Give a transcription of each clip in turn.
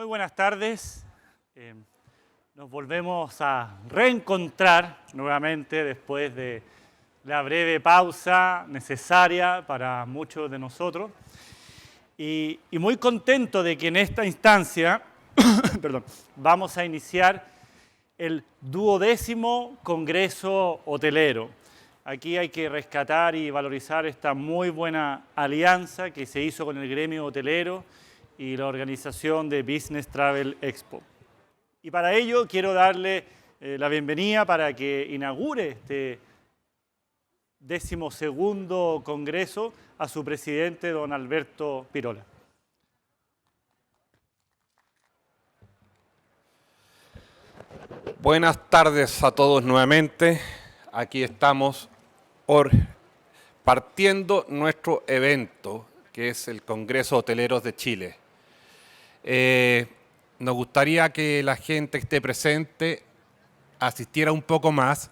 buenas tardes. Nos volvemos a reencontrar nuevamente después de la breve pausa necesaria para muchos de nosotros. Y muy contento de que en esta instancia perdón, vamos a iniciar el 12º Congreso Hotelero. Aquí hay que rescatar y valorizar esta muy buena alianza que se hizo con el gremio hotelero y la organización de Business Travel Expo. Y para ello quiero darle la bienvenida para que inaugure este 12º Congreso a su presidente, don Alberto Pirola. Buenas tardes a todos nuevamente. Aquí estamos partiendo nuestro evento, que es el Congreso Hoteleros de Chile. Nos gustaría que la gente que esté presente asistiera un poco más,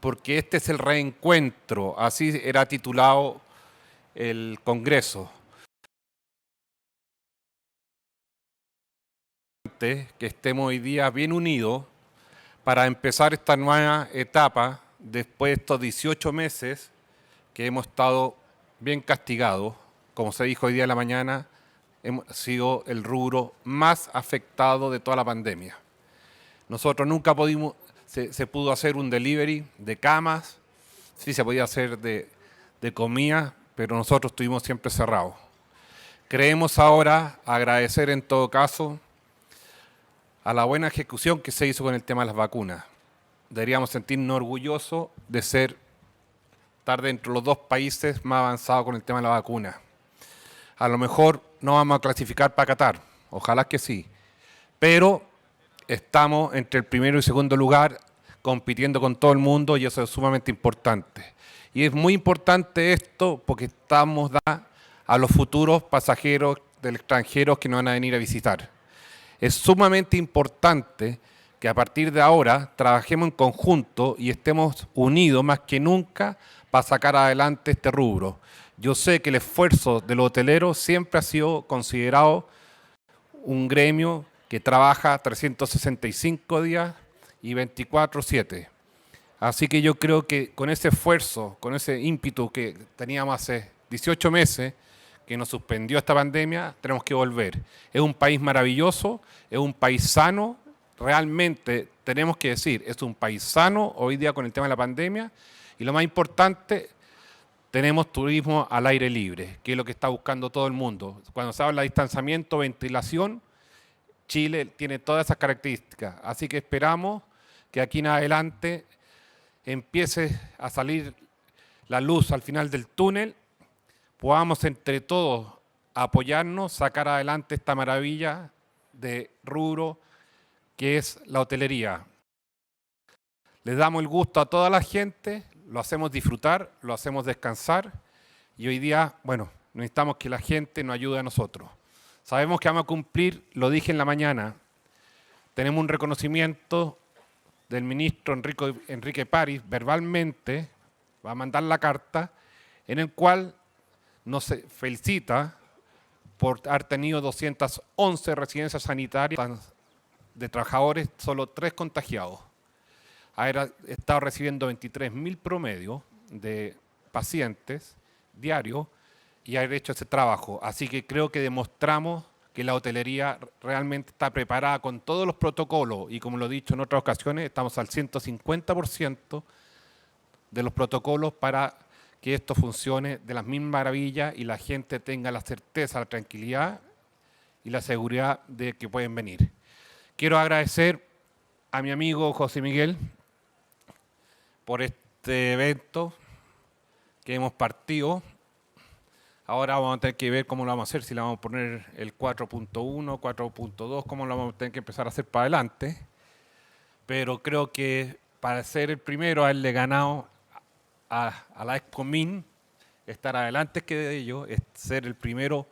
porque este es el reencuentro, así era titulado el Congreso. Que estemos hoy día bien unidos para empezar esta nueva etapa después de estos 18 meses que hemos estado bien castigados. Como se dijo hoy día en la mañana, hemos sido el rubro más afectado de toda la pandemia. Nosotros nunca se pudo hacer un delivery de camas, sí se podía hacer de comida, pero nosotros estuvimos siempre cerrados. Creemos ahora agradecer en todo caso a la buena ejecución que se hizo con el tema de las vacunas. Deberíamos sentirnos orgullosos de estar dentro de los 2 países más avanzados con el tema de la vacuna. A lo mejor no vamos a clasificar para Qatar, ojalá que sí, pero estamos entre el primero y segundo lugar compitiendo con todo el mundo y eso es sumamente importante. Y es muy importante esto porque estamos a los futuros pasajeros del extranjero que nos van a venir a visitar. Es sumamente importante que a partir de ahora trabajemos en conjunto y estemos unidos más que nunca para sacar adelante este rubro. Yo sé que el esfuerzo de los hoteleros siempre ha sido considerado un gremio que trabaja 365 días y 24/7. Así que yo creo que con ese esfuerzo, con ese ímpetu que teníamos hace 18 meses, que nos suspendió esta pandemia, tenemos que volver. Es un país maravilloso, es un país sano, realmente tenemos que decir, es un país sano hoy día con el tema de la pandemia y lo más importante, tenemos turismo al aire libre, que es lo que está buscando todo el mundo. Cuando se habla de distanciamiento, ventilación, Chile tiene todas esas características. Así que esperamos que aquí en adelante empiece a salir la luz al final del túnel, podamos entre todos apoyarnos, sacar adelante esta maravilla de rubro que es la hotelería. Les damos el gusto a toda la gente, lo hacemos disfrutar, lo hacemos descansar y hoy día, bueno, necesitamos que la gente nos ayude a nosotros. Sabemos que vamos a cumplir, lo dije en la mañana, tenemos un reconocimiento del ministro Enrique París, verbalmente, va a mandar la carta, en el cual nos felicita por haber tenido 211 residencias sanitarias de trabajadores, solo 3 contagiados. Haber estado recibiendo 23.000 promedios de pacientes diarios y haber hecho ese trabajo. Así que creo que demostramos que la hotelería realmente está preparada con todos los protocolos y como lo he dicho en otras ocasiones, estamos al 150% de los protocolos para que esto funcione de las mismas maravillas y la gente tenga la certeza, la tranquilidad y la seguridad de que pueden venir. Quiero agradecer a mi amigo José Miguel por este evento que hemos partido. Ahora vamos a tener que ver cómo lo vamos a hacer, si le vamos a poner el 4.1, 4.2, cómo lo vamos a tener que empezar a hacer para adelante. Pero creo que para ser el primero, haberle ganado a la Expomin, estar adelante que de ello, es ser el primero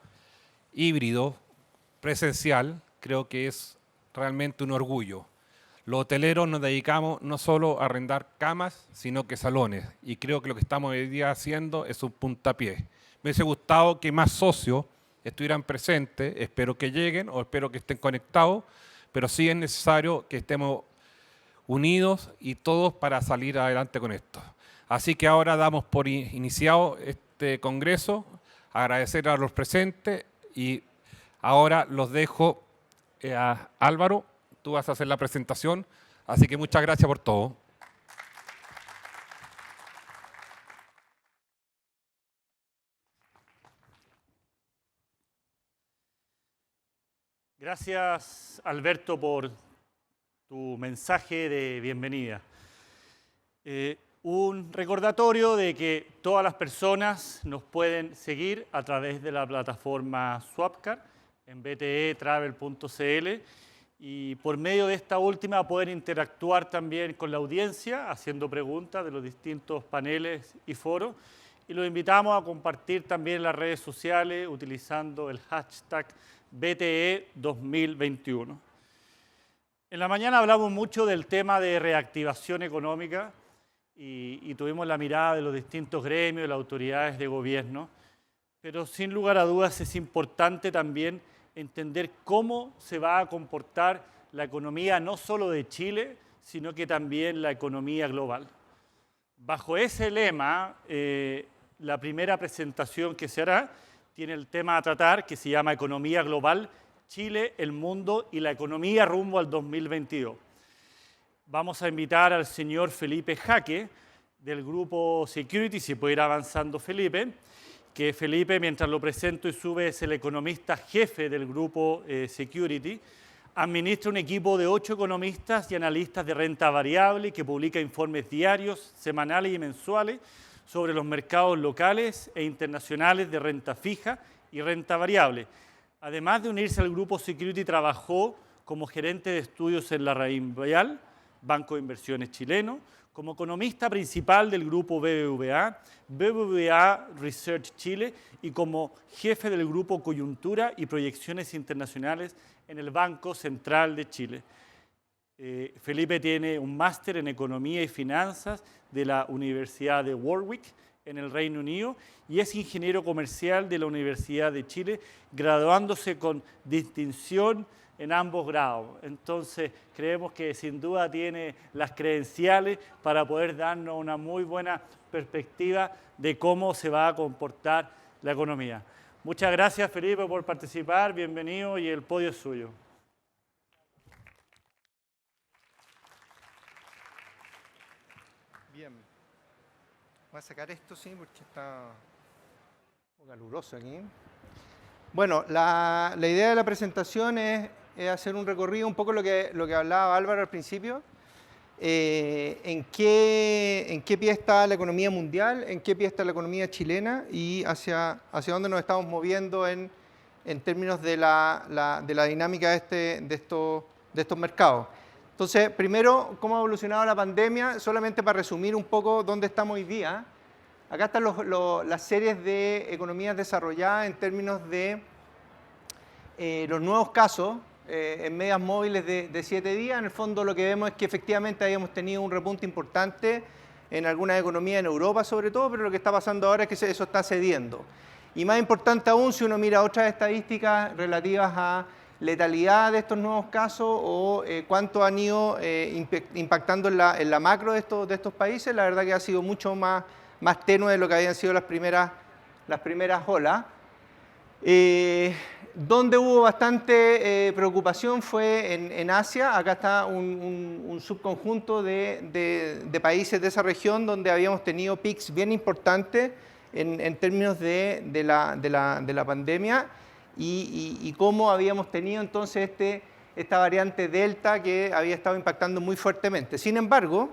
híbrido presencial, creo que es realmente un orgullo. Los hoteleros nos dedicamos no solo a arrendar camas, sino que salones. Y creo que lo que estamos hoy día haciendo es un puntapié. Me hubiese gustado que más socios estuvieran presentes. Espero que lleguen o espero que estén conectados, pero sí es necesario que estemos unidos y todos para salir adelante con esto. Así que ahora damos por iniciado este congreso, agradecer a los presentes y ahora los dejo a Álvaro, tú vas a hacer la presentación, así que muchas gracias por todo. Gracias, Alberto, por tu mensaje de bienvenida. Un recordatorio de que todas las personas nos pueden seguir a través de la plataforma Swapcar en btetravel.cl y por medio de esta última poder interactuar también con la audiencia haciendo preguntas de los distintos paneles y foros. Y los invitamos a compartir también en las redes sociales utilizando el hashtag BTE 2021. En la mañana hablamos mucho del tema de reactivación económica y tuvimos la mirada de los distintos gremios, de las autoridades de gobierno, pero sin lugar a dudas es importante también entender cómo se va a comportar la economía no solo de Chile, sino que también la economía global. Bajo ese lema, la primera presentación que se hará tiene el tema a tratar que se llama Economía Global, Chile, el mundo y la economía rumbo al 2022. Vamos a invitar al señor Felipe Jaque del grupo Security, si puede ir avanzando Felipe, que Felipe, mientras lo presento y sube, es el economista jefe del grupo Security. Administra un equipo de 8 economistas y analistas de renta variable que publica informes diarios, semanales y mensuales sobre los mercados locales e internacionales de renta fija y renta variable. Además de unirse al grupo Security, trabajó como gerente de estudios en la RAIN-Vial, Banco de Inversiones chileno, como economista principal del grupo BBVA, BBVA Research Chile y como jefe del grupo Coyuntura y Proyecciones Internacionales en el Banco Central de Chile. Felipe tiene un máster en Economía y Finanzas de la Universidad de Warwick en el Reino Unido y es ingeniero comercial de la Universidad de Chile, graduándose con distinción en ambos grados. Entonces, creemos que sin duda tiene las credenciales para poder darnos una muy buena perspectiva de cómo se va a comportar la economía. Muchas gracias, Felipe, por participar. Bienvenido y el podio es suyo. Bien. Voy a sacar esto, sí, porque está un poco caluroso aquí. Bueno, la idea de la presentación es hacer un recorrido, un poco lo que hablaba Álvaro al principio. En qué pie está la economía mundial, en qué pie está la economía chilena y hacia dónde nos estamos moviendo en términos de la dinámica de estos mercados. Entonces, primero, ¿cómo ha evolucionado la pandemia? Solamente para resumir un poco dónde estamos hoy día. Acá están las series de economías desarrolladas en términos de los nuevos casos en medias móviles de 7 días. En el fondo lo que vemos es que efectivamente habíamos tenido un repunte importante en algunas economías en Europa sobre todo, pero lo que está pasando ahora es que eso está cediendo. Y más importante aún, si uno mira otras estadísticas relativas a letalidad de estos nuevos casos o cuánto han ido impactando en la macro de estos países, la verdad que ha sido mucho más tenue de lo que habían sido las primeras olas. Donde hubo bastante preocupación fue en Asia. Acá está un subconjunto de países de esa región donde habíamos tenido pics bien importantes en términos de la pandemia y cómo habíamos tenido entonces esta variante Delta que había estado impactando muy fuertemente. Sin embargo,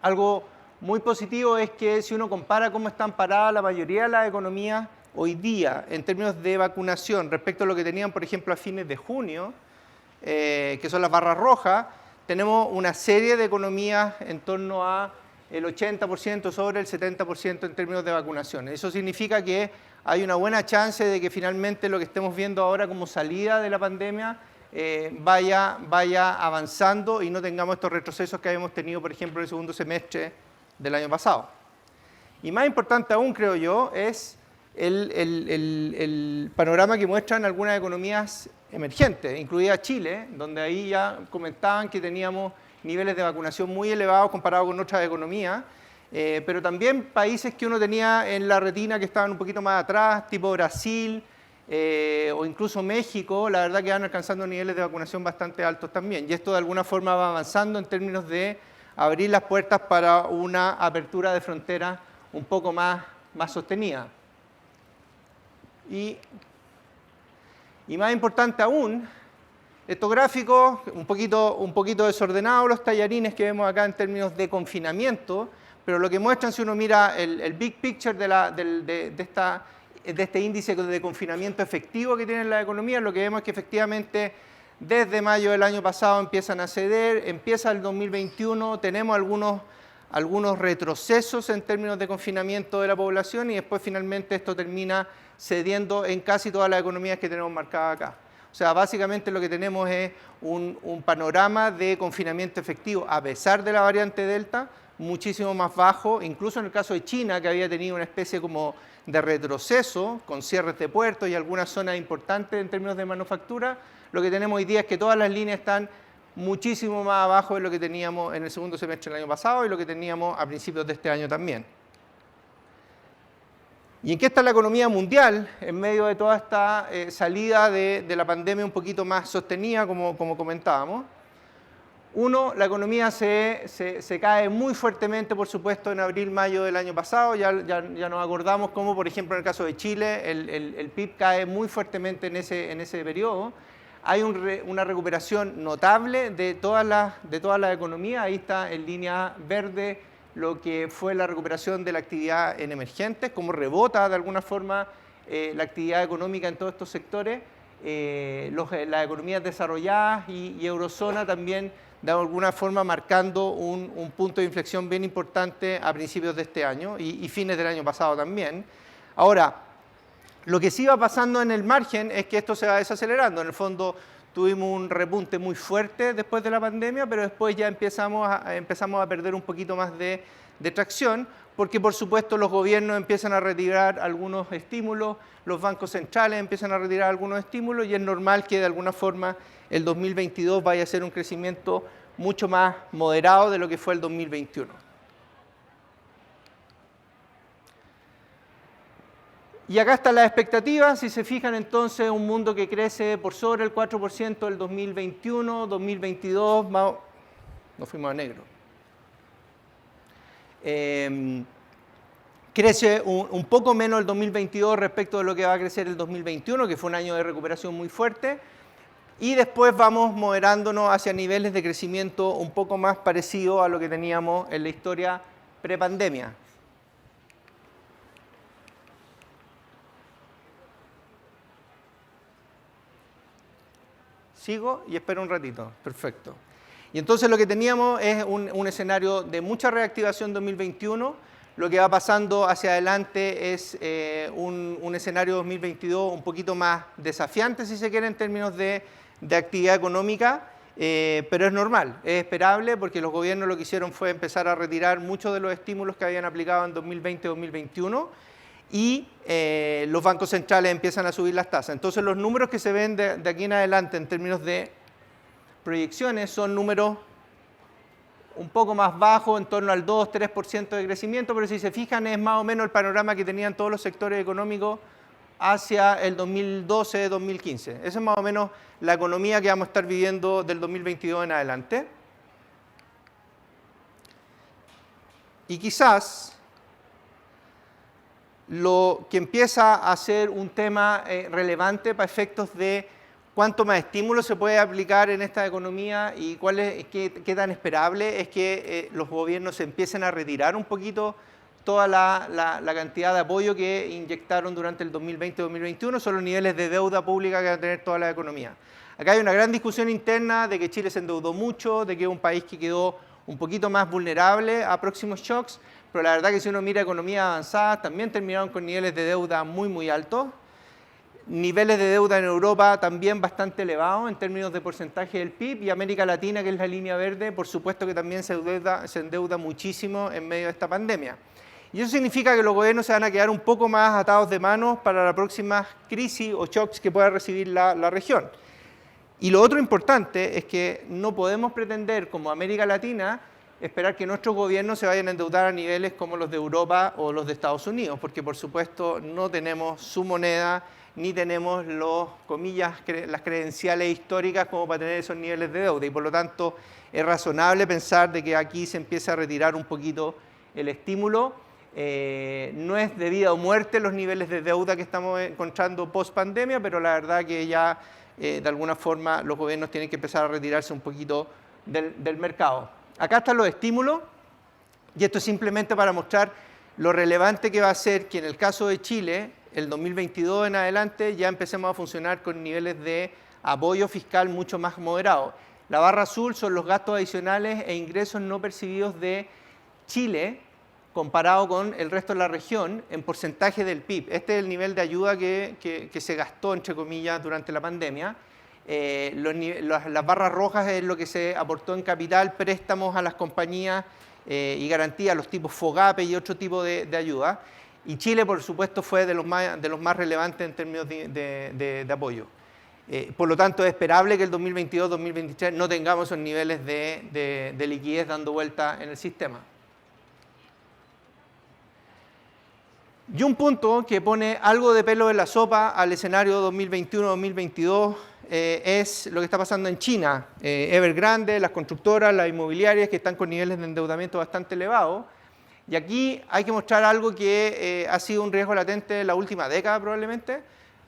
algo muy positivo es que si uno compara cómo están paradas la mayoría de las economías hoy día en términos de vacunación respecto a lo que tenían, por ejemplo, a fines de junio, que son las barras rojas, tenemos una serie de economías en torno a el 80% sobre el 70% en términos de vacunación. Eso significa que hay una buena chance de que finalmente lo que estemos viendo ahora como salida de la pandemia vaya avanzando y no tengamos estos retrocesos que habíamos tenido, por ejemplo, en el segundo semestre del año pasado. Y más importante aún, creo yo, es el panorama que muestran algunas economías emergentes, incluida Chile, donde ahí ya comentaban que teníamos niveles de vacunación muy elevados comparados con otras economías, pero también países que uno tenía en la retina que estaban un poquito más atrás, tipo Brasil o incluso México, la verdad que van alcanzando niveles de vacunación bastante altos también. Y esto de alguna forma va avanzando en términos de abrir las puertas para una apertura de fronteras un poco más sostenida. Y más importante aún, estos gráficos, un poquito desordenados los tallarines que vemos acá en términos de confinamiento, pero lo que muestran, si uno mira el big picture de este índice de confinamiento efectivo que tiene la economía, lo que vemos es que efectivamente desde mayo del año pasado empiezan a ceder, empieza el 2021, tenemos algunos retrocesos en términos de confinamiento de la población y después finalmente esto termina cediendo en casi todas las economías que tenemos marcadas acá. O sea, básicamente lo que tenemos es un panorama de confinamiento efectivo, a pesar de la variante Delta, muchísimo más bajo, incluso en el caso de China, que había tenido una especie como de retroceso, con cierres de puertos y algunas zonas importantes en términos de manufactura, lo que tenemos hoy día es que todas las líneas están muchísimo más abajo de lo que teníamos en el segundo semestre del año pasado y lo que teníamos a principios de este año también. ¿Y en qué está la economía mundial en medio de toda esta salida de la pandemia un poquito más sostenida, como comentábamos? Uno, la economía se cae muy fuertemente, por supuesto, en abril, mayo del año pasado. Ya nos acordamos cómo, por ejemplo, en el caso de Chile, el PIB cae muy fuertemente en ese periodo. Hay una recuperación notable de todas las economías. Ahí está en línea verde lo que fue la recuperación de la actividad en emergentes, cómo rebota de alguna forma la actividad económica en todos estos sectores. Las economías desarrolladas y eurozona también de alguna forma marcando un punto de inflexión bien importante a principios de este año y fines del año pasado también. Ahora, lo que sí va pasando en el margen es que esto se va desacelerando. En el fondo tuvimos un repunte muy fuerte después de la pandemia, pero después ya empezamos a perder un poquito más de tracción, porque por supuesto los gobiernos empiezan a retirar algunos estímulos, los bancos centrales empiezan a retirar algunos estímulos y es normal que de alguna forma el 2022 vaya a ser un crecimiento mucho más moderado de lo que fue el 2021. Y acá están las expectativas, si se fijan entonces un mundo que crece por sobre el 4% del 2021, 2022, nos fuimos a negro. Crece un poco menos el 2022 respecto de lo que va a crecer el 2021, que fue un año de recuperación muy fuerte, y después vamos moderándonos hacia niveles de crecimiento un poco más parecidos a lo que teníamos en la historia prepandemia. Sigo y espero un ratito. Perfecto. Y entonces lo que teníamos es un escenario de mucha reactivación 2021. Lo que va pasando hacia adelante es un escenario 2022 un poquito más desafiante, si se quiere, en términos de actividad económica, pero es normal, es esperable porque los gobiernos lo que hicieron fue empezar a retirar muchos de los estímulos que habían aplicado en 2020-2021 y los bancos centrales empiezan a subir las tasas. Entonces los números que se ven de aquí en adelante en términos de proyecciones son números un poco más bajos, en torno al 2-3% de crecimiento, pero si se fijan es más o menos el panorama que tenían todos los sectores económicos hacia el 2012-2015. Esa es más o menos la economía que vamos a estar viviendo del 2022 en adelante. Y quizás lo que empieza a ser un tema relevante para efectos de cuánto más estímulo se puede aplicar en esta economía y qué tan esperable es que los gobiernos empiecen a retirar un poquito toda la cantidad de apoyo que inyectaron durante el 2020-2021 son los niveles de deuda pública que va a tener toda la economía. Acá hay una gran discusión interna de que Chile se endeudó mucho, de que es un país que quedó un poquito más vulnerable a próximos shocks, pero la verdad que si uno mira economías avanzadas también terminaron con niveles de deuda muy altos. Niveles de deuda en Europa también bastante elevados en términos de porcentaje del PIB y América Latina, que es la línea verde, por supuesto que también se endeuda muchísimo en medio de esta pandemia. Y eso significa que los gobiernos se van a quedar un poco más atados de manos para la próxima crisis o shocks que pueda recibir la región. Y lo otro importante es que no podemos pretender, como América Latina, esperar que nuestros gobiernos se vayan a endeudar a niveles como los de Europa o los de Estados Unidos, porque por supuesto no tenemos su moneda, ni tenemos las credenciales históricas como para tener esos niveles de deuda. Y por lo tanto es razonable pensar de que aquí se empieza a retirar un poquito el estímulo. No es de vida o muerte los niveles de deuda que estamos encontrando post pandemia, pero la verdad que ya de alguna forma los gobiernos tienen que empezar a retirarse un poquito del mercado. Acá están los estímulos, y esto es simplemente para mostrar lo relevante que va a ser que en el caso de Chile, el 2022 en adelante, ya empecemos a funcionar con niveles de apoyo fiscal mucho más moderados. La barra azul son los gastos adicionales e ingresos no percibidos de Chile, comparado con el resto de la región en porcentaje del PIB. Este es el nivel de ayuda que se gastó, entre comillas, durante la pandemia. Las barras rojas es lo que se aportó en capital, préstamos a las compañías y garantías, los tipos FOGAPE y otro tipo de ayuda. Y Chile, por supuesto, fue de los más relevantes en términos de apoyo. Por lo tanto, es esperable que el 2022-2023 no tengamos esos niveles de liquidez dando vuelta en el sistema. Y un punto que pone algo de pelo en la sopa al escenario 2021-2022 es lo que está pasando en China. Evergrande, las constructoras, las inmobiliarias que están con niveles de endeudamiento bastante elevados. Y aquí hay que mostrar algo que ha sido un riesgo latente en la última década probablemente.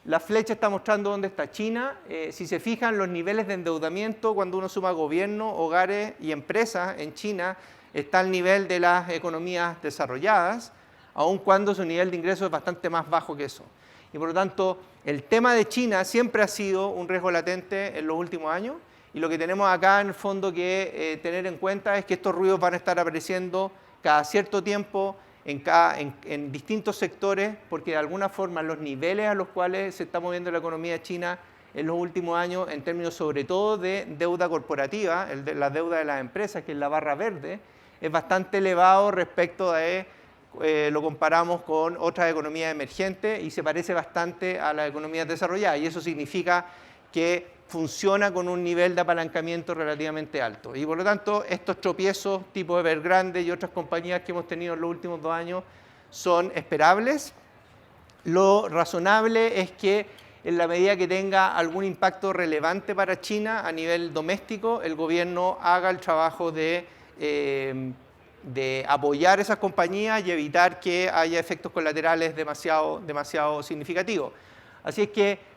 La flecha está mostrando dónde está China. Si se fijan, los niveles de endeudamiento cuando uno suma gobierno, hogares y empresas en China está al nivel de las economías desarrolladas, aun cuando su nivel de ingresos es bastante más bajo que eso. Y por lo tanto, el tema de China siempre ha sido un riesgo latente en los últimos años, y lo que tenemos acá en el fondo que tener en cuenta es que estos ruidos van a estar apareciendo cada cierto tiempo en distintos sectores, porque de alguna forma los niveles a los cuales se está moviendo la economía china en los últimos años, en términos sobre todo de deuda corporativa, la deuda de las empresas, que es la barra verde, es bastante elevado respecto de lo comparamos con otras economías emergentes y se parece bastante a las economías desarrolladas, y eso significa que funciona con un nivel de apalancamiento relativamente alto. Y por lo tanto, estos tropiezos tipo Evergrande y otras compañías que hemos tenido en los últimos 2 años son esperables. Lo razonable es que en la medida que tenga algún impacto relevante para China a nivel doméstico, el gobierno haga el trabajo de apoyar esas compañías y evitar que haya efectos colaterales demasiado significativos. Así es que,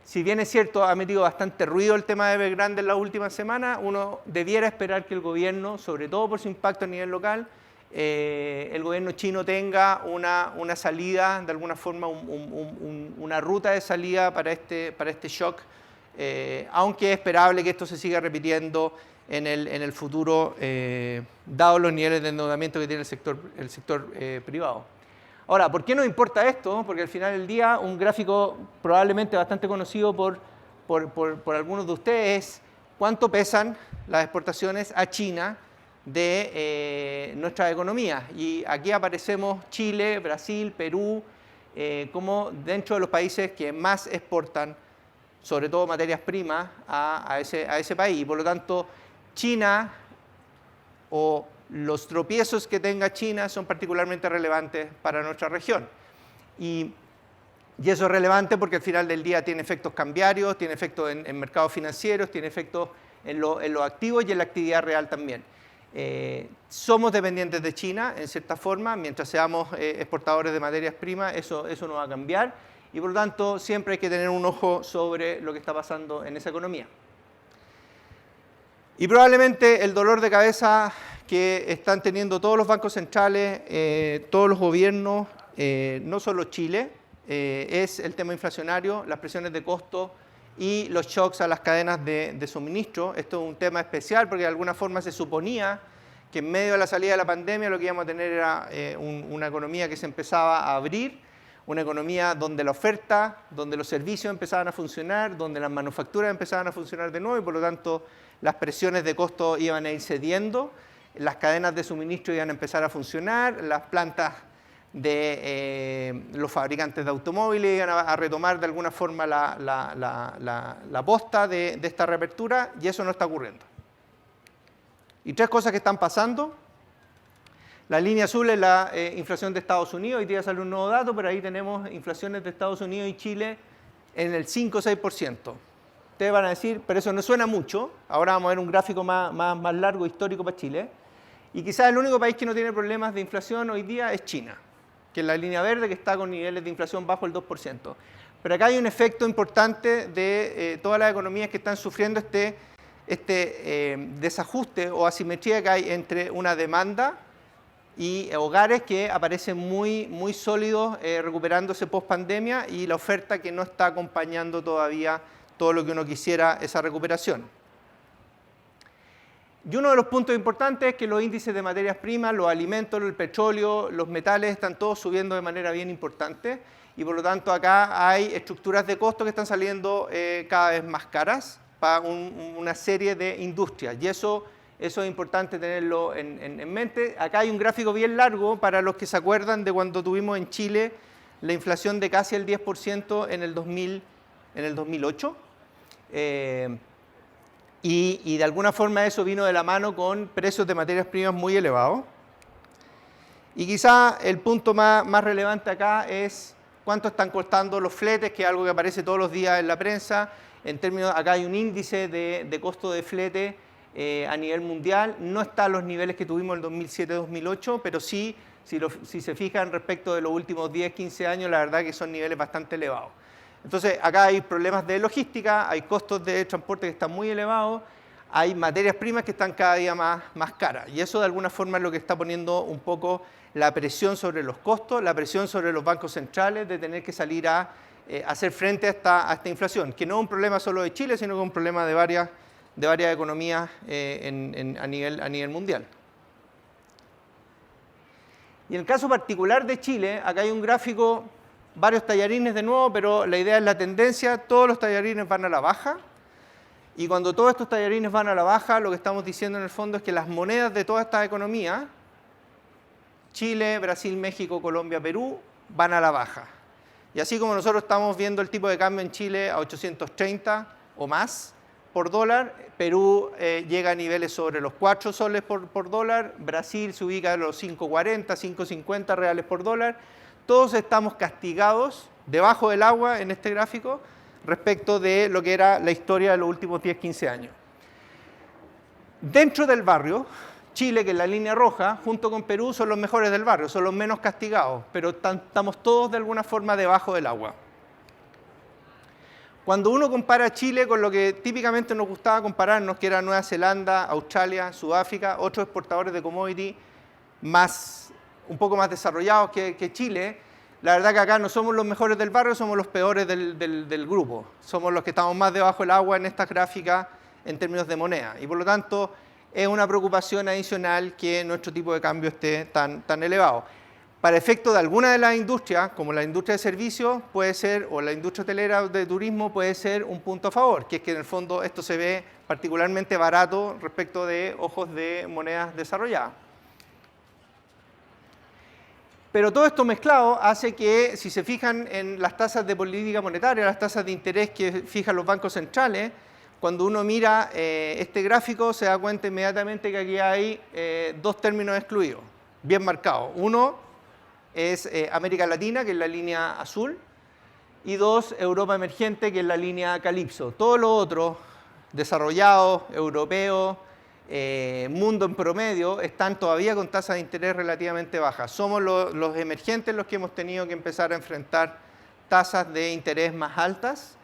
si bien es cierto, ha metido bastante ruido el tema de Evergrande en las últimas semanas, uno debiera esperar que el gobierno, sobre todo por su impacto a nivel local, el gobierno chino tenga una salida, de alguna forma, una ruta de salida para este shock, aunque es esperable que esto se siga repitiendo en el futuro, dado los niveles de endeudamiento que tiene el sector privado. Ahora, ¿por qué nos importa esto? Porque al final del día, un gráfico probablemente bastante conocido por algunos de ustedes es cuánto pesan las exportaciones a China de nuestras economías. Y aquí aparecemos Chile, Brasil, Perú, como dentro de los países que más exportan, sobre todo materias primas, a ese país. Y por lo tanto, China o los tropiezos que tenga China son particularmente relevantes para nuestra región. Y eso es relevante porque al final del día tiene efectos cambiarios, tiene efectos en mercados financieros, tiene efectos en los activos y en la actividad real también. Somos dependientes de China, en cierta forma, mientras seamos exportadores de materias primas, eso no va a cambiar. Y por lo tanto, siempre hay que tener un ojo sobre lo que está pasando en esa economía. Y probablemente el dolor de cabeza que están teniendo todos los bancos centrales, todos los gobiernos, no solo Chile, es el tema inflacionario, las presiones de costo y los shocks a las cadenas de suministro. Esto es un tema especial porque de alguna forma se suponía que en medio de la salida de la pandemia lo que íbamos a tener era una economía que se empezaba a abrir, una economía donde la oferta, donde los servicios empezaban a funcionar, donde las manufacturas empezaban a funcionar de nuevo y por lo tanto las presiones de costo iban a ir cediendo, las cadenas de suministro iban a empezar a funcionar, las plantas de los fabricantes de automóviles iban a retomar de alguna forma la posta de esta reapertura, y eso no está ocurriendo. Y tres cosas que están pasando. La línea azul es la inflación de Estados Unidos. Hoy día sale un nuevo dato, pero ahí tenemos inflaciones de Estados Unidos y Chile en el 5 o 6%. Ustedes van a decir, pero eso no suena mucho. Ahora vamos a ver un gráfico más largo, histórico para Chile. Y quizás el único país que no tiene problemas de inflación hoy día es China, que es la línea verde, que está con niveles de inflación bajo el 2%. Pero acá hay un efecto importante de todas las economías que están sufriendo este desajuste o asimetría que hay entre una demanda y hogares que aparecen muy sólidos recuperándose post pandemia, y la oferta que no está acompañando todavía todo lo que uno quisiera esa recuperación. Y uno de los puntos importantes es que los índices de materias primas, los alimentos, el petróleo, los metales están todos subiendo de manera bien importante, y por lo tanto acá hay estructuras de costo que están saliendo cada vez más caras para una serie de industrias, y eso es importante tenerlo en mente. Acá hay un gráfico bien largo para los que se acuerdan de cuando tuvimos en Chile la inflación de casi el 10% en el 2008. Y de alguna forma eso vino de la mano con precios de materias primas muy elevados. Y quizá el punto más relevante acá es cuánto están costando los fletes, que es algo que aparece todos los días en la prensa. En términos, acá hay un índice de costo de flete a nivel mundial. No está a los niveles que tuvimos en el 2007-2008, pero sí, si se fijan respecto de los últimos 10-15 años, la verdad que son niveles bastante elevados. Entonces, acá hay problemas de logística, hay costos de transporte que están muy elevados, hay materias primas que están cada día más caras. Y eso de alguna forma es lo que está poniendo un poco la presión sobre los costos, la presión sobre los bancos centrales de tener que salir a hacer frente a esta inflación, que no es un problema solo de Chile, sino que es un problema de varias economías a nivel mundial. Y en el caso particular de Chile, acá hay un gráfico, varios tallarines de nuevo, pero la idea es la tendencia. Todos los tallarines van a la baja, y cuando todos estos tallarines van a la baja, lo que estamos diciendo en el fondo es que las monedas de todas estas economías, Chile, Brasil, México, Colombia, Perú, van a la baja. Y así como nosotros estamos viendo el tipo de cambio en Chile a 830 o más por dólar, Perú llega a niveles sobre los 4 soles por dólar, Brasil se ubica a los 5.40, 5.50 reales por dólar. Todos estamos castigados debajo del agua en este gráfico respecto de lo que era la historia de los últimos 10-15 años. Dentro del barrio, Chile, que es la línea roja, junto con Perú, son los mejores del barrio, son los menos castigados, pero estamos todos de alguna forma debajo del agua. Cuando uno compara Chile con lo que típicamente nos gustaba compararnos, que era Nueva Zelanda, Australia, Sudáfrica, otros exportadores de commodity un poco más desarrollados que Chile, la verdad que acá no somos los mejores del barrio, somos los peores del grupo. Somos los que estamos más debajo del agua en esta gráfica en términos de moneda. Y por lo tanto, es una preocupación adicional que nuestro tipo de cambio esté tan elevado. Para efecto de alguna de las industrias, como la industria de servicios, puede ser, o la industria hotelera de turismo, puede ser un punto a favor, que es que en el fondo esto se ve particularmente barato respecto de ojos de monedas desarrolladas. Pero todo esto mezclado hace que, si se fijan en las tasas de política monetaria, las tasas de interés que fijan los bancos centrales, cuando uno mira este gráfico se da cuenta inmediatamente que aquí hay dos términos excluidos, bien marcados. Uno es América Latina, que es la línea azul, y dos, Europa emergente, que es la línea Calipso. Todos los otros, desarrollados, europeos, mundo en promedio, están todavía con tasas de interés relativamente bajas. Somos los emergentes los que hemos tenido que empezar a enfrentar tasas de interés más altas,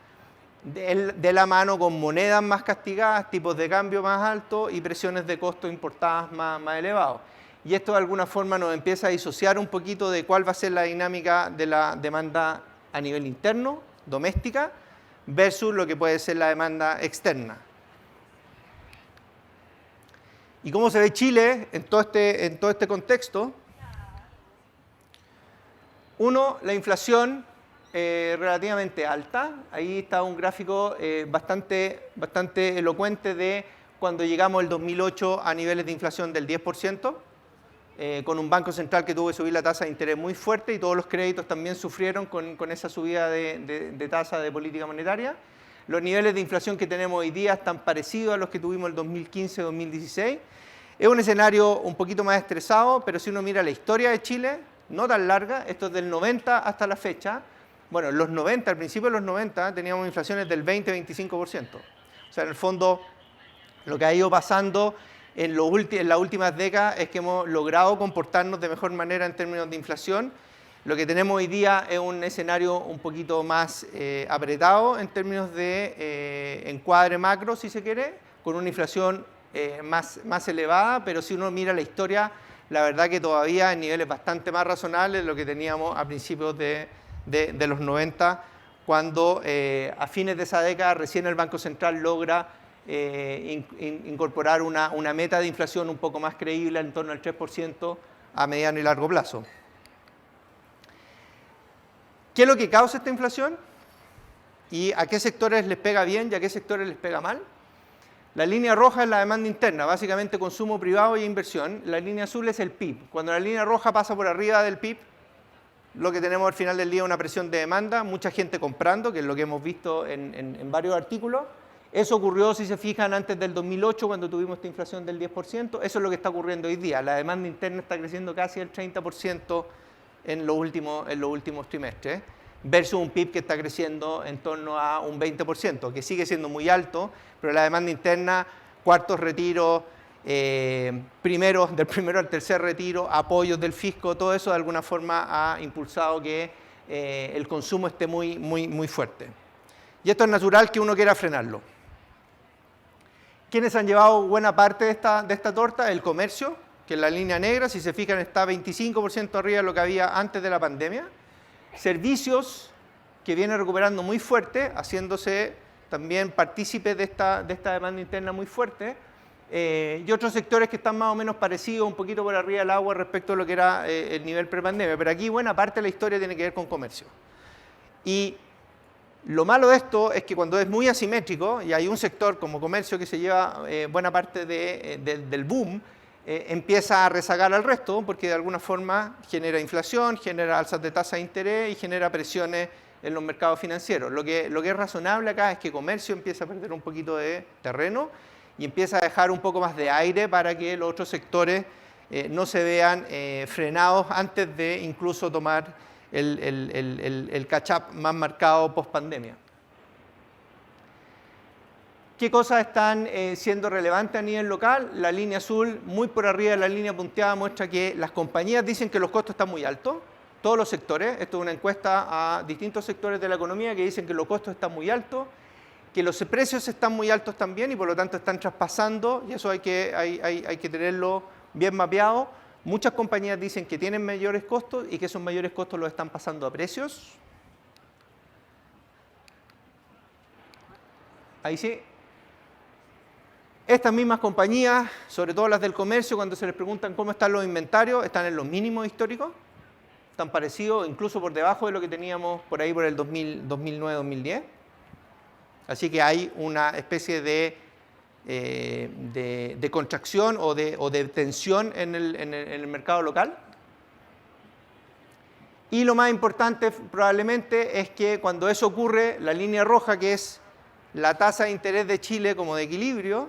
de la mano con monedas más castigadas, tipos de cambio más altos y presiones de costos importadas más elevados. Y esto de alguna forma nos empieza a disociar un poquito de cuál va a ser la dinámica de la demanda a nivel interno, doméstica, versus lo que puede ser la demanda externa. ¿Y cómo se ve Chile en todo este contexto? Uno, la inflación relativamente alta. Ahí está un gráfico bastante elocuente de cuando llegamos el 2008 a niveles de inflación del 10%. con un banco central que tuvo que subir la tasa de interés muy fuerte y todos los créditos también sufrieron con esa subida de tasa de política monetaria. Los niveles de inflación que tenemos hoy día están parecidos a los que tuvimos el 2015-2016. Es un escenario un poquito más estresado, pero si uno mira la historia de Chile, no tan larga, esto es del 90 hasta la fecha. Bueno, en los 90, al principio de los 90, teníamos inflaciones del 20-25%. O sea, en el fondo, lo que ha ido pasando en las últimas décadas es que hemos logrado comportarnos de mejor manera en términos de inflación. Lo que tenemos hoy día es un escenario un poquito más apretado en términos de encuadre macro, si se quiere, con una inflación más elevada, pero si uno mira la historia, la verdad que todavía en niveles bastante más razonables de lo que teníamos a principios de los 90, cuando a fines de esa década recién el Banco Central logra incorporar una meta de inflación un poco más creíble, en torno al 3% a mediano y largo plazo. ¿Qué es lo que causa esta inflación? ¿Y a qué sectores les pega bien y a qué sectores les pega mal? La línea roja es la demanda interna, básicamente consumo privado y inversión. La línea azul es el PIB. Cuando la línea roja pasa por arriba del PIB, lo que tenemos al final del día es una presión de demanda, mucha gente comprando, que es lo que hemos visto en varios artículos. Eso ocurrió, si se fijan, antes del 2008, cuando tuvimos esta inflación del 10%. Eso es lo que está ocurriendo hoy día. La demanda interna está creciendo casi el 30% en los últimos trimestres, versus un PIB que está creciendo en torno a un 20%, que sigue siendo muy alto, pero la demanda interna, cuartos retiros, del primero al tercer retiro, apoyos del fisco, todo eso de alguna forma ha impulsado que el consumo esté muy fuerte. Y esto es natural que uno quiera frenarlo. ¿Quiénes han llevado buena parte de esta torta? El comercio, que en la línea negra, si se fijan, está 25% arriba de lo que había antes de la pandemia. Servicios, que viene recuperando muy fuerte, haciéndose también partícipes de esta demanda interna muy fuerte. Y otros sectores que están más o menos parecidos, un poquito por arriba del agua respecto a lo que era el nivel prepandemia. Pero aquí buena parte de la historia tiene que ver con comercio. Y lo malo de esto es que cuando es muy asimétrico, y hay un sector como comercio que se lleva buena parte del boom, empieza a rezagar al resto, porque de alguna forma genera inflación, genera alzas de tasa de interés y genera presiones en los mercados financieros. Lo que es razonable acá es que comercio empieza a perder un poquito de terreno y empieza a dejar un poco más de aire para que los otros sectores no se vean frenados antes de incluso tomar el catch-up más marcado post-pandemia. ¿Qué cosas están siendo relevantes a nivel local? La línea azul, muy por arriba de la línea punteada, muestra que las compañías dicen que los costos están muy altos. Todos los sectores, esto es una encuesta a distintos sectores de la economía que dicen que los costos están muy altos, que los precios están muy altos también y por lo tanto están traspasando, y eso hay que tenerlo bien mapeado. Muchas compañías dicen que tienen mayores costos y que esos mayores costos los están pasando a precios. Ahí sí. Estas mismas compañías, sobre todo las del comercio, cuando se les preguntan cómo están los inventarios, están en los mínimos históricos, están parecidos, incluso por debajo de lo que teníamos por ahí por el 2009-2010. Así que hay una especie de contracción o de tensión en el mercado local. Y lo más importante probablemente es que cuando eso ocurre, la línea roja, que es la tasa de interés de Chile como de equilibrio,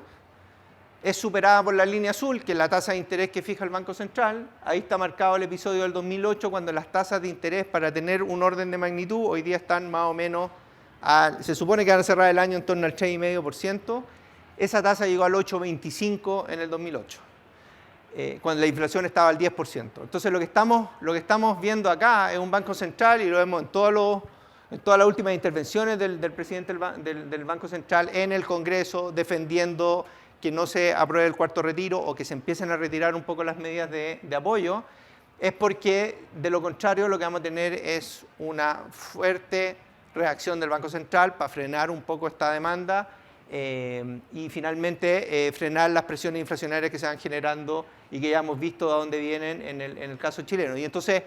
es superada por la línea azul, que es la tasa de interés que fija el Banco Central. Ahí está marcado el episodio del 2008, cuando las tasas de interés, para tener un orden de magnitud, hoy día están más o menos, se supone que van a cerrar el año en torno al 3,5%. Esa tasa llegó al 8,25% en el 2008, cuando la inflación estaba al 10%. Entonces lo que estamos viendo acá es un Banco Central, y lo vemos en todas las últimas intervenciones del presidente del Banco Central en el Congreso, defendiendo que no se apruebe el cuarto retiro o que se empiecen a retirar un poco las medidas de apoyo, es porque de lo contrario lo que vamos a tener es una fuerte reacción del Banco Central para frenar un poco esta demanda y finalmente frenar las presiones inflacionarias que se van generando y que ya hemos visto a dónde vienen en el caso chileno. Y entonces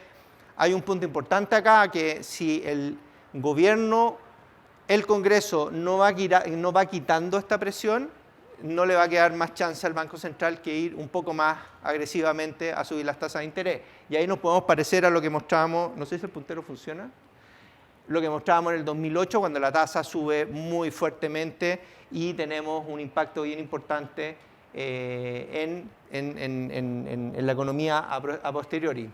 hay un punto importante acá, que si el gobierno, el Congreso no va quitando esta presión, no le va a quedar más chance al Banco Central que ir un poco más agresivamente a subir las tasas de interés. Y ahí nos podemos parecer a lo que mostrábamos, no sé si el puntero funciona, lo que mostrábamos en el 2008 cuando la tasa sube muy fuertemente y tenemos un impacto bien importante en la economía a posteriori.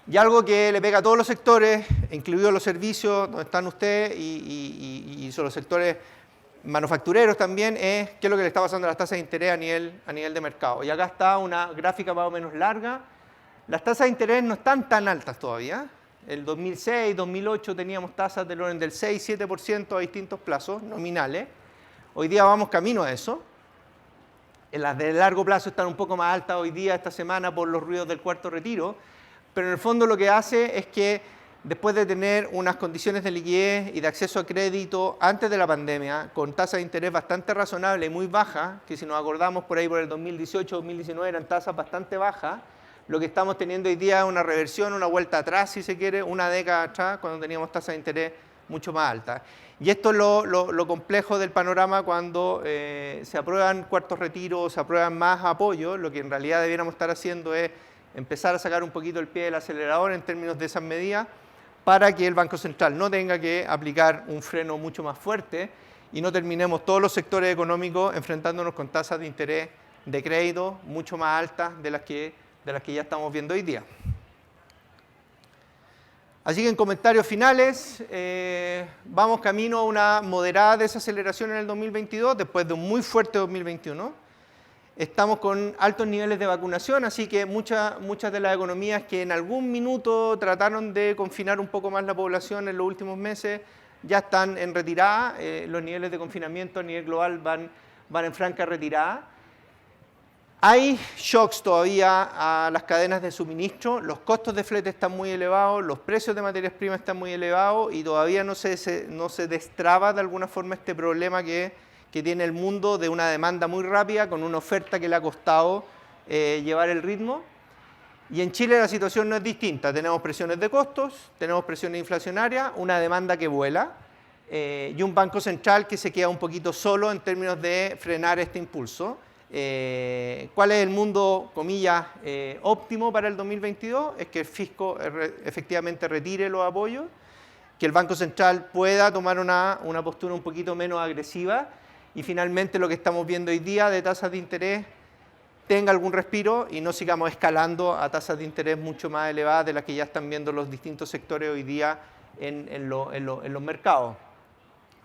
Y algo que le pega a todos los sectores, incluidos los servicios, donde están ustedes, y son los sectores manufactureros también, es qué es lo que le está pasando a las tasas de interés a nivel de mercado. Y acá está una gráfica más o menos larga. Las tasas de interés no están tan altas todavía. El 2006, 2008 teníamos tasas del orden del 6-7% a distintos plazos nominales. Hoy día vamos camino a eso. En las de largo plazo están un poco más altas hoy día, esta semana, por los ruidos del cuarto retiro. Pero en el fondo lo que hace es que después de tener unas condiciones de liquidez y de acceso a crédito antes de la pandemia, con tasas de interés bastante razonables y muy bajas, que si nos acordamos por ahí por el 2018-2019 eran tasas bastante bajas, lo que estamos teniendo hoy día es una reversión, una vuelta atrás, si se quiere, una década atrás, cuando teníamos tasas de interés mucho más altas. Y esto es lo complejo del panorama cuando se aprueban cuartos retiros, se aprueban más apoyos. Lo que en realidad debiéramos estar haciendo es empezar a sacar un poquito el pie del acelerador en términos de esas medidas para que el Banco Central no tenga que aplicar un freno mucho más fuerte y no terminemos todos los sectores económicos enfrentándonos con tasas de interés de crédito mucho más altas de las que ya estamos viendo hoy día. Así que en comentarios finales, vamos camino a una moderada desaceleración en el 2022 después de un muy fuerte 2021. Estamos con altos niveles de vacunación, así que muchas de las economías que en algún minuto trataron de confinar un poco más la población en los últimos meses ya están en retirada. Los niveles de confinamiento a nivel global van en franca retirada. Hay shocks todavía a las cadenas de suministro, los costos de flete están muy elevados, los precios de materias primas están muy elevados y todavía no se destraba de alguna forma este problema que tiene el mundo de una demanda muy rápida con una oferta que le ha costado llevar el ritmo. Y en Chile la situación no es distinta. Tenemos presiones de costos, tenemos presiones inflacionarias, una demanda que vuela y un Banco Central que se queda un poquito solo en términos de frenar este impulso. ¿Cuál es el mundo, comillas, óptimo para el 2022? Es que el fisco efectivamente retire los apoyos, que el Banco Central pueda tomar una postura un poquito menos agresiva y finalmente lo que estamos viendo hoy día de tasas de interés tenga algún respiro y no sigamos escalando a tasas de interés mucho más elevadas de las que ya están viendo los distintos sectores hoy día en los mercados.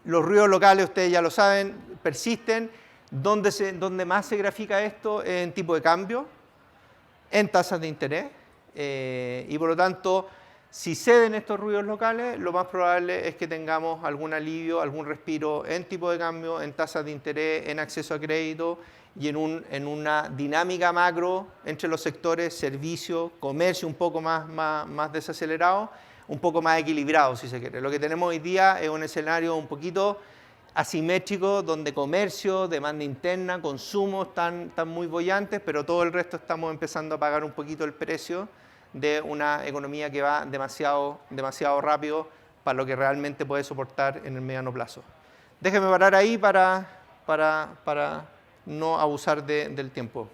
Los ruidos locales, ustedes ya lo saben, persisten. Donde más se grafica esto es en tipo de cambio, en tasas de interés, y por lo tanto, si ceden estos ruidos locales, lo más probable es que tengamos algún alivio, algún respiro en tipo de cambio, en tasas de interés, en acceso a crédito y en una dinámica macro entre los sectores servicio, comercio un poco más desacelerado, un poco más equilibrado, si se quiere. Lo que tenemos hoy día es un escenario un poquito asimétrico, donde comercio, demanda interna, consumo están muy bollantes, pero todo el resto estamos empezando a pagar un poquito el precio de una economía que va demasiado rápido para lo que realmente puede soportar en el mediano plazo. Déjeme parar ahí para no abusar del tiempo.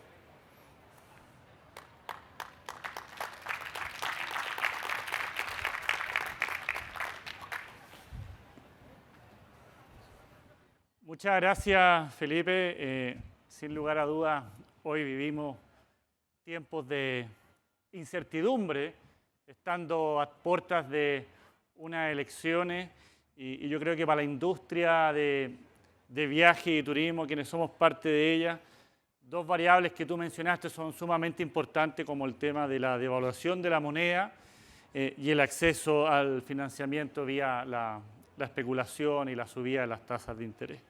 Muchas gracias, Felipe. Sin lugar a dudas, hoy vivimos tiempos de incertidumbre, estando a puertas de unas elecciones, y yo creo que para la industria de viaje y turismo, quienes somos parte de ella, dos variables que tú mencionaste son sumamente importantes, como el tema de la devaluación de la moneda y el acceso al financiamiento vía la especulación y la subida de las tasas de interés.